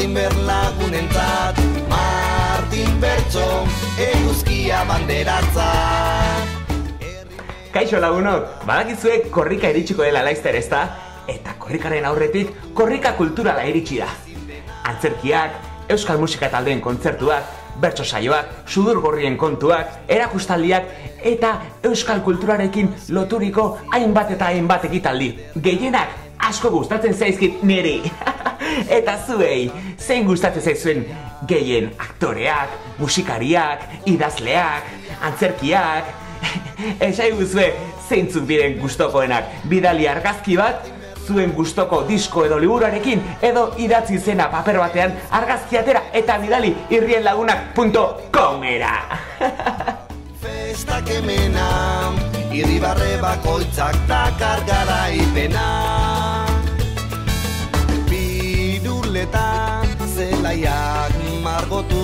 Martin Berlagunentzat, Martin Bertso, eguzkia banderatzat. Kaixo lagunok, badakizue korrika iritsiko dela laizter ezta? Eta korrikaren aurretik korrika kulturala iritsi da. Antzerkiak, euskal musika taldeen kontzertuak, bertso saioak, sudur gorrien kontuak, erakustaldiak eta euskal kulturarekin loturiko hainbat eta hainbat ekitaldi. Gehienak asko gustatzen zaizkit niri. Eta zuei, zein gustatzen zaizuen gehien aktoreak, musikariak, idazleak, antzerkiak. Esaiguzue zeintzuk diren gustokoenak, bidali argazki bat, zuen gustoko disko edo liburuarekin, edo idatzi zena paper batean argazki atera eta bidali irrienlagunak.comera. Festak hemena, irribarre bakoitzak dakar garaipena. Piruleta zelaiak margotu